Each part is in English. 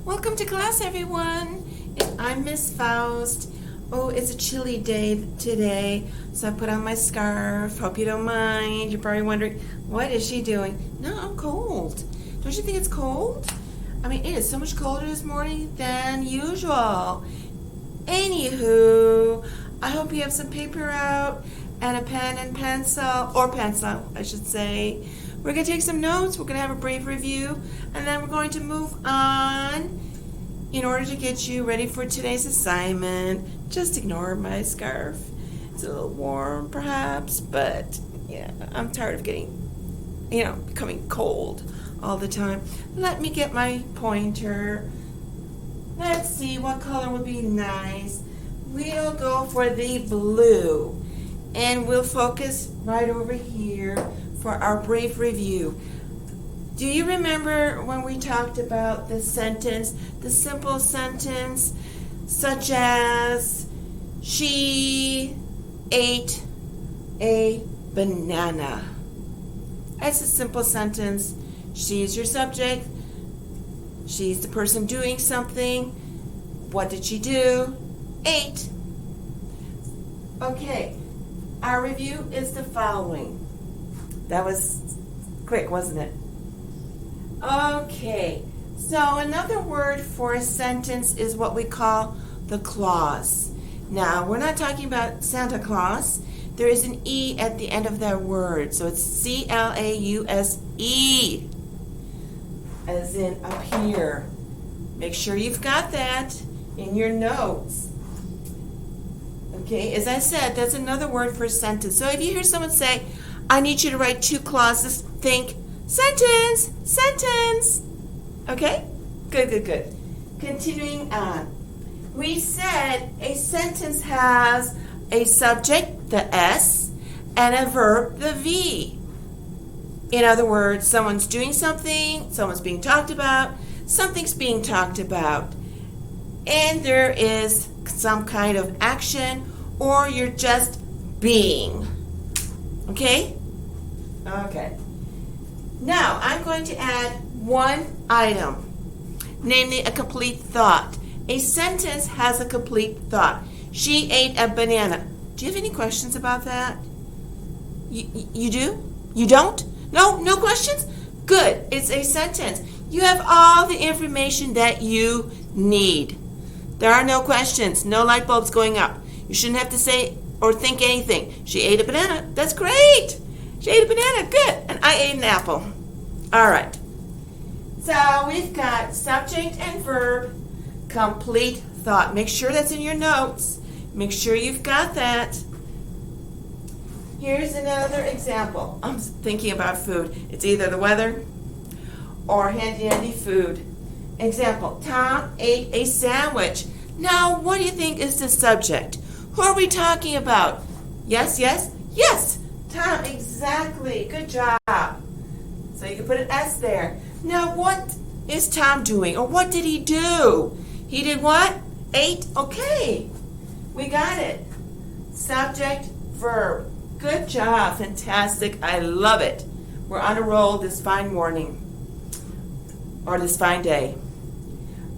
Welcome to class, everyone. I'm Miss Faust. Oh, it's a chilly day today, so I put on my scarf. Hope you don't mind. You're probably wondering, what is she doing? No, I'm cold. Don't you think it's cold? I mean, it is so much colder this morning than usual. Anywho, I hope you have some paper out and a pen and pencil, or pencil, I should say. We're going to take some notes. We're going to have a brief review, and then we're going to move on in order to get you ready for today's assignment. Just ignore my scarf. It's a little warm, perhaps, but yeah, I'm tired of becoming cold all the time. Let me get my pointer. Let's see what color would be nice. We'll go for the blue, and we'll focus right over here for our brief review. Do you remember when we talked about the sentence, the simple sentence, such as, she ate a banana? That's a simple sentence. She's your subject. She's the person doing something. What did she do? Ate. Okay, our review is the following. That was quick, wasn't it? Okay, so another word for a sentence is what we call the clause. Now, we're not talking about Santa Claus. There is an E at the end of that word, so it's C-L-A-U-S-E, as in up here. Make sure you've got that in your notes. Okay, as I said, that's another word for a sentence. So if you hear someone say, I need you to write two clauses, think, sentence, sentence. Okay? Good. Continuing on. We said a sentence has a subject, the S, and a verb, the V. In other words, someone's doing something, someone's being talked about, something's being talked about, and there is some kind of action, or you're just being. Okay? Okay. Now, I'm going to add one item, namely a complete thought. A sentence has a complete thought. She ate a banana. Do you have any questions about that? You do? You don't? No questions? Good. It's a sentence. You have all the information that you need. There are no questions, no light bulbs going up. You shouldn't have to say or think anything. She ate a banana. That's great. She ate a banana. Good. And I ate an apple. All right. So we've got subject and verb, complete thought. Make sure that's in your notes. Make sure you've got that. Here's another example. I'm thinking about food. It's either the weather or handy food. Example, Tom ate a sandwich. Now, what do you think is the subject? Who are we talking about? Yes. Tom, exactly. Good job. So you can put an S there. Now, what is Tom doing? Or what did he do? He did what? Ate. Okay. We got it. Subject, verb. Good job. Fantastic. I love it. We're on a roll this fine morning. Or this fine day.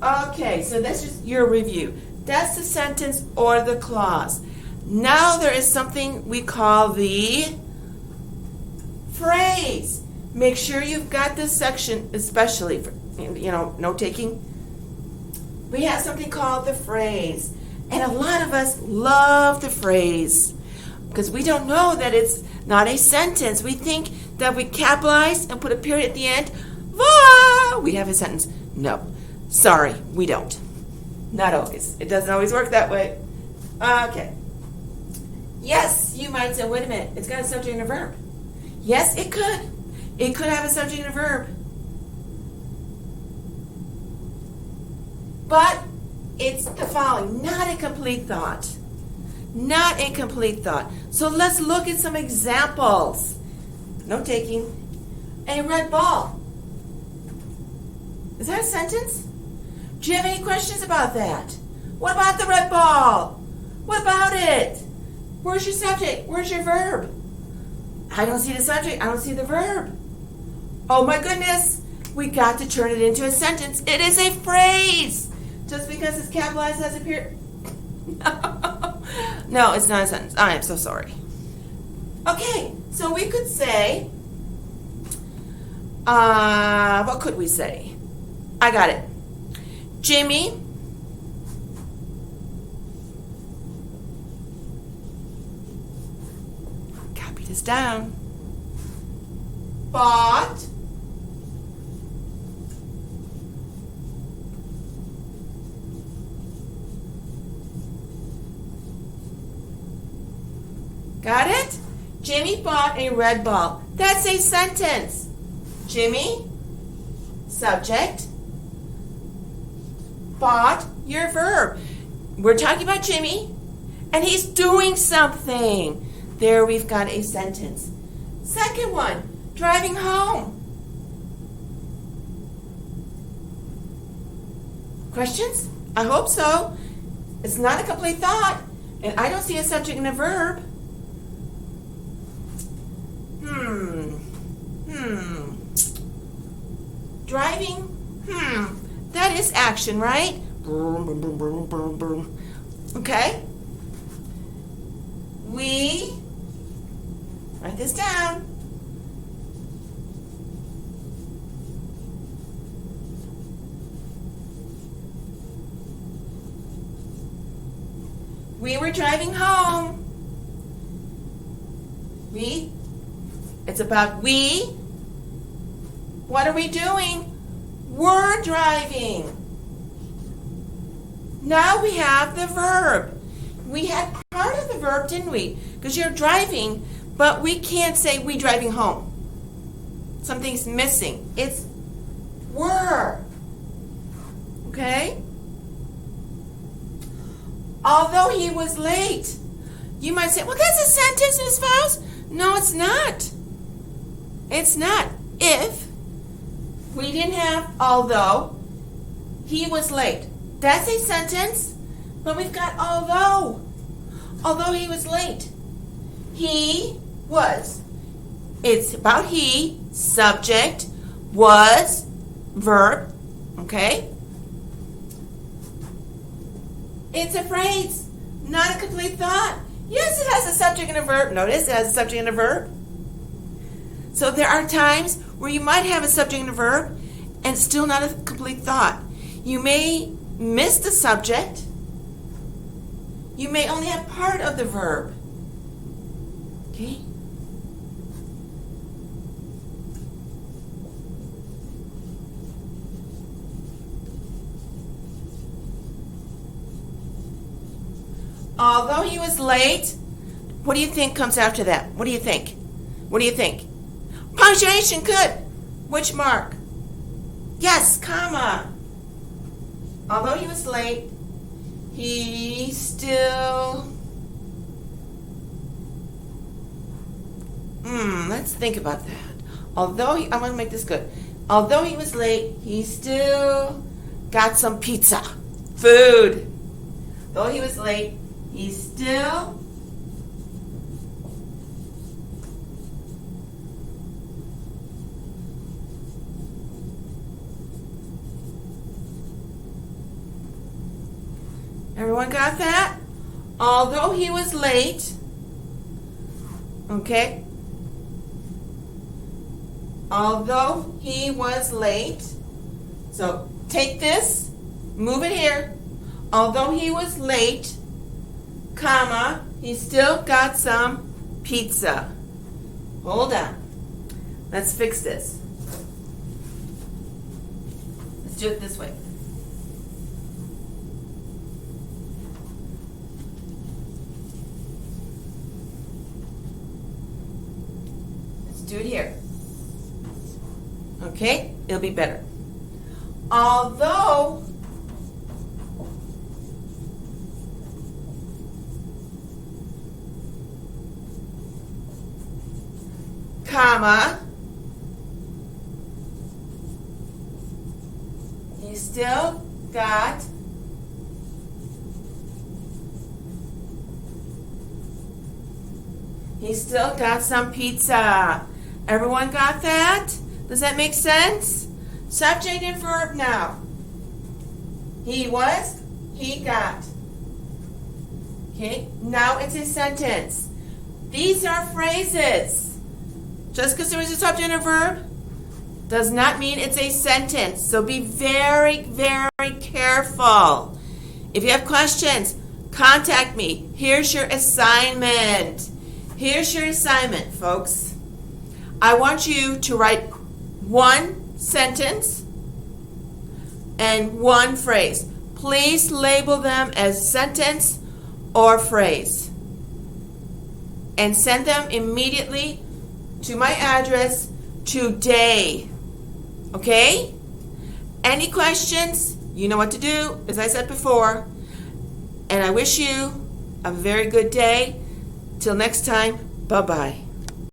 Okay, so that's just your review. That's the sentence or the clause. Now there is something we call the phrase. Make sure you've got this section, especially for, note-taking. We have something called the phrase. And a lot of us love the phrase because we don't know that it's not a sentence. We think that we capitalize and put a period at the end. Voila! We have a sentence. No. Sorry, we don't. Not always. It doesn't always work that way. Okay. Yes, you might say, wait a minute, it's got a subject and a verb. Yes, it could. It could have a subject and a verb. But it's the following, not a complete thought. Not a complete thought. So let's look at some examples. Note taking. A red ball. Is that a sentence? Do you have any questions about that? What about the red ball? What about it? Where's your subject? Where's your verb? I don't see the subject. I don't see the verb. Oh my goodness. We got to turn it into a sentence. It is a phrase. Just because it's capitalized as a period. No, it's not a sentence. I am so sorry. Okay, so we could say, what could we say? I got it. Jimmy copy this down. Bought got it? Jimmy bought a red ball. That's a sentence. Jimmy, subject, bought, your verb. We're talking about Jimmy, and he's doing something. There we've got a sentence. Second one, driving home. Questions? I hope so. It's not a complete thought, and I don't see a subject and a verb. Driving? That is action, right? Boom, boom, boom, boom, boom, boom. Okay? We, write this down. We were driving home. We, it's about we. What are we doing? We're driving. Now we have the verb. We had part of the verb, didn't we? Because you're driving, but we can't say we driving home. Something's missing. It's were. Okay? Although he was late. You might say, well, that's a sentence, Ms. Faust. No, it's not. It's not. If we didn't have although, he was late. That's a sentence, but we've got although. Although he was late. He was. It's about he, subject, was, verb, okay? It's a phrase, not a complete thought. Yes, it has a subject and a verb. Notice it has a subject and a verb. So there are times where you might have a subject and a verb and still not a complete thought. You may miss the subject. You may only have part of the verb. Okay? Although he was late, what do you think comes after that? What do you think? What do you think? Punctuation, good. Which mark? Yes, comma. Although he was late, he still... let's think about that. Although he, I'm going to make this good. Although he was late, he still got some pizza. Food. Though he was late, he still... Everyone got that? Although he was late, okay? Although he was late, so take this, move it here. Although he was late, comma, he still got some pizza. Hold on. Let's fix this. Let's do it this way. Do it here. Okay? It'll be better. Although comma, you still got some pizza. Everyone got that? Does that make sense? Subject and verb now. He was, he got. Okay, now it's a sentence. These are phrases. Just because there is a subject and a verb does not mean it's a sentence. So be very, very careful. If you have questions, contact me. Here's your assignment. Here's your assignment, folks. I want you to write one sentence and one phrase. Please label them as sentence or phrase. And send them immediately to my address today. Okay? Any questions? You know what to do, as I said before. And I wish you a very good day. Till next time, bye-bye.